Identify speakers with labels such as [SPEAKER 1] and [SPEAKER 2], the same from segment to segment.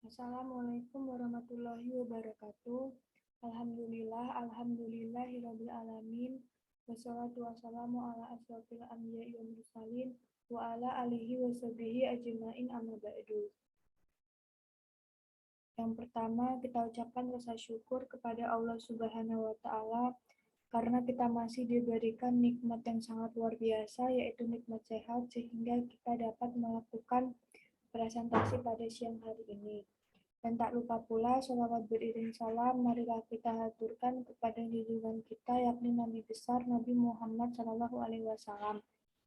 [SPEAKER 1] Assalamualaikum warahmatullahi wabarakatuh. Alhamdulillahirabbil alamin. Wassalatu wassalamu ala asyrofil anbiya'i wal mursalin wa ala alihi washabihi ajmain amma ba'du. Yang pertama, kita ucapkan rasa syukur kepada Allah Subhanahu wa taala karena kita masih diberikan nikmat yang sangat luar biasa, yaitu nikmat sehat, sehingga kita dapat melakukan presentasi pada siang hari ini. Dan tak lupa pula, sholawat beriring salam, marilah kita haturkan kepada junjungan kita, yakni Nabi besar Nabi Muhammad SAW,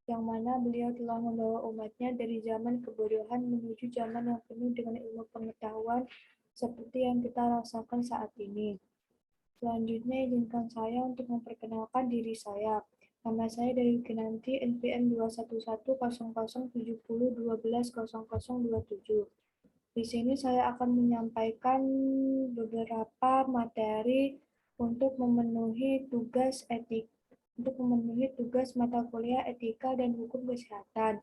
[SPEAKER 1] yang mana beliau telah membawa umatnya dari zaman kebodohan menuju zaman yang penuh dengan ilmu pengetahuan, seperti yang kita rasakan saat ini. Selanjutnya, izinkan saya untuk memperkenalkan diri saya. Nama saya dari Kinanti, NPM 2110070120027. Di sini saya akan menyampaikan beberapa materi untuk memenuhi tugas mata kuliah etika dan hukum kesehatan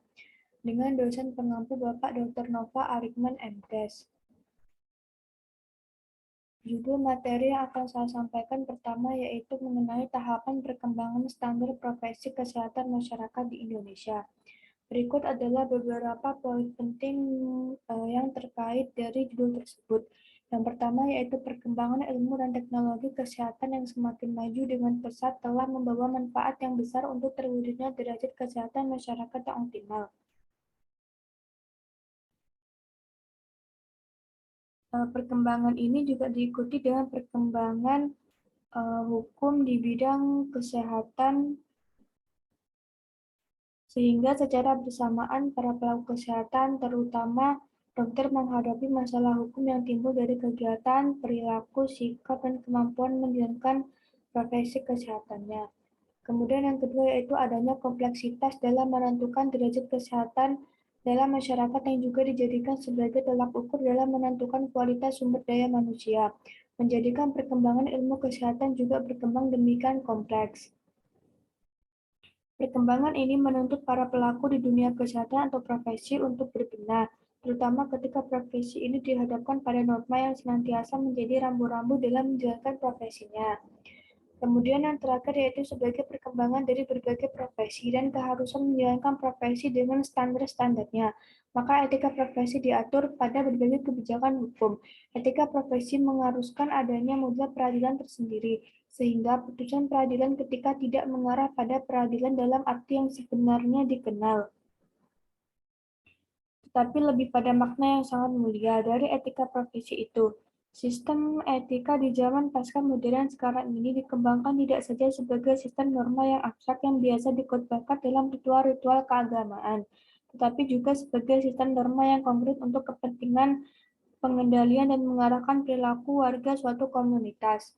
[SPEAKER 1] dengan dosen pengampu Bapak Dr. Nova Arikman MTes. Judul materi yang akan saya sampaikan pertama yaitu mengenai tahapan perkembangan standar profesi kesehatan masyarakat di Indonesia. Berikut adalah beberapa poin penting yang terkait dari judul tersebut. Yang pertama yaitu perkembangan ilmu dan teknologi kesehatan yang semakin maju dengan pesat telah membawa manfaat yang besar untuk terwujudnya derajat kesehatan masyarakat yang optimal. Perkembangan ini juga diikuti dengan perkembangan hukum di bidang kesehatan, sehingga secara bersamaan para pelaku kesehatan, terutama dokter, menghadapi masalah hukum yang timbul dari kegiatan, perilaku, sikap, dan kemampuan menjalankan profesi kesehatannya. Kemudian yang kedua yaitu adanya kompleksitas dalam menentukan derajat kesehatan dalam masyarakat yang juga dijadikan sebagai tolak ukur dalam menentukan kualitas sumber daya manusia, menjadikan perkembangan ilmu kesehatan juga berkembang demikian kompleks. Perkembangan ini menuntut para pelaku di dunia kesehatan atau profesi untuk berbenah, terutama ketika profesi ini dihadapkan pada norma yang senantiasa menjadi rambu-rambu dalam menjalankan profesinya. Kemudian yang terakhir yaitu sebagai perkembangan dari berbagai profesi dan keharusan menjalankan profesi dengan standar-standarnya. Maka etika profesi diatur pada berbagai kebijakan hukum. Etika profesi mengharuskan adanya model peradilan tersendiri, sehingga putusan peradilan ketika tidak mengarah pada peradilan dalam arti yang sebenarnya dikenal, tetapi lebih pada makna yang sangat mulia dari etika profesi itu. Sistem etika di zaman pasca modern sekarang ini dikembangkan tidak saja sebagai sistem norma yang abstrak yang biasa dikotbahkan dalam ritual-ritual keagamaan, tetapi juga sebagai sistem norma yang konkret untuk kepentingan pengendalian dan mengarahkan perilaku warga suatu komunitas.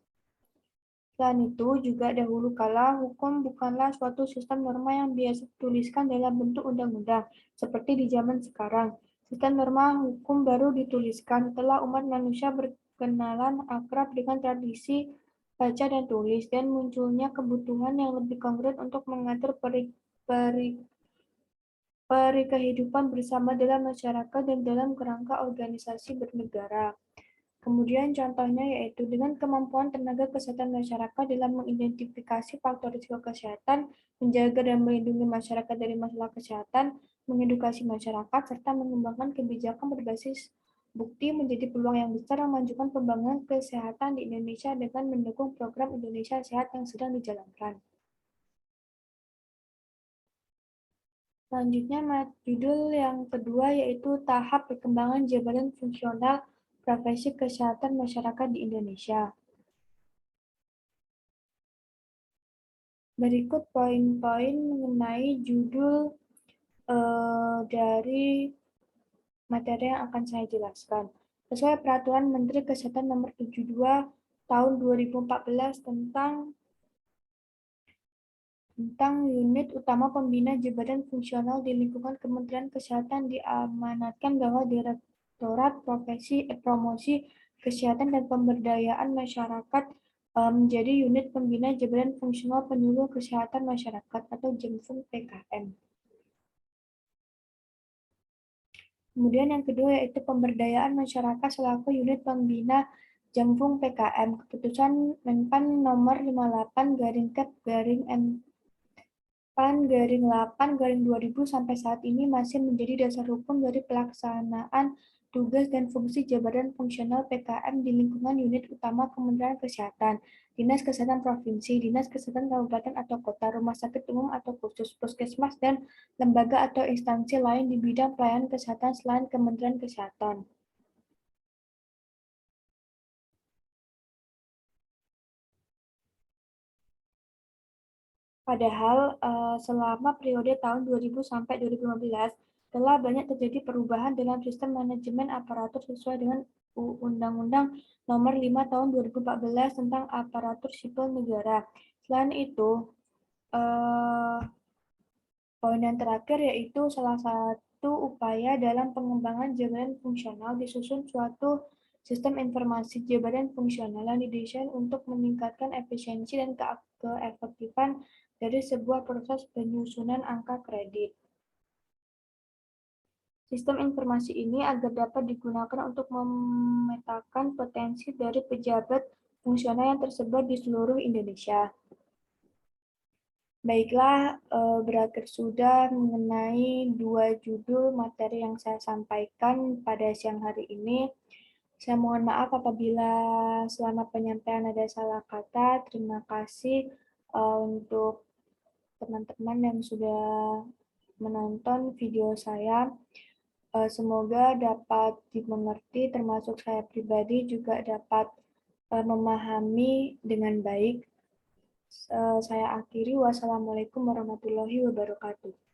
[SPEAKER 1] Selain itu, juga dahulu kala hukum bukanlah suatu sistem norma yang biasa dituliskan dalam bentuk undang-undang, seperti di zaman sekarang. Sistem norma hukum baru dituliskan setelah umat manusia berkenalan akrab dengan tradisi baca dan tulis, dan munculnya kebutuhan yang lebih konkret untuk mengatur peri kehidupan bersama dalam masyarakat dan dalam kerangka organisasi bernegara. Kemudian contohnya yaitu dengan kemampuan tenaga kesehatan masyarakat dalam mengidentifikasi faktor risiko kesehatan, menjaga dan melindungi masyarakat dari masalah kesehatan, mengedukasi masyarakat, serta mengembangkan kebijakan berbasis bukti menjadi peluang yang besar memajukan pembangunan kesehatan di Indonesia dengan mendukung program Indonesia Sehat yang sedang dijalankan. Selanjutnya, judul yang kedua yaitu tahap perkembangan jabatan fungsional profesi kesehatan masyarakat di Indonesia. Berikut poin-poin mengenai judul dari materi yang akan saya jelaskan. Sesuai Peraturan Menteri Kesehatan Nomor 72 Tahun 2014 tentang unit utama pembina jabatan fungsional di lingkungan Kementerian Kesehatan, diamanatkan bahwa Direktorat Promosi Kesehatan dan Pemberdayaan Masyarakat menjadi unit pembina jabatan fungsional penyuluh kesehatan masyarakat atau JEMFUM PKM. Kemudian yang kedua yaitu pemberdayaan masyarakat selaku unit pembina Jamfung PKM. Keputusan Menpan nomor 58 garing Kep garing Pan garing 8 garing 2000 sampai saat ini masih menjadi dasar hukum dari pelaksanaan tugas dan fungsi jabatan fungsional PKM di lingkungan unit utama Kementerian Kesehatan, Dinas Kesehatan Provinsi, Dinas Kesehatan Kabupaten atau Kota, Rumah Sakit Umum atau Khusus, Puskesmas, dan lembaga atau instansi lain di bidang pelayanan kesehatan selain Kementerian Kesehatan. Padahal selama periode tahun 2000 sampai 2015 telah banyak terjadi perubahan dalam sistem manajemen aparatur sesuai dengan Undang-Undang Nomor 5 Tahun 2014 tentang Aparatur Sipil Negara. Selain itu, eh, poin yang terakhir yaitu salah satu upaya dalam pengembangan jabatan fungsional disusun suatu sistem informasi jabatan fungsional yang didesain untuk meningkatkan efisiensi dan keefektifan dari sebuah proses penyusunan angka kredit. Sistem informasi ini agar dapat digunakan untuk memetakan potensi dari pejabat fungsional yang tersebar di seluruh Indonesia. Baiklah, berakhir sudah mengenai dua judul materi yang saya sampaikan pada siang hari ini. Saya mohon maaf apabila selama penyampaian ada salah kata. Terima kasih untuk teman-teman yang sudah menonton video saya. Semoga dapat dimengerti, termasuk saya pribadi juga dapat memahami dengan baik. Saya akhiri. Wassalamualaikum warahmatullahi wabarakatuh.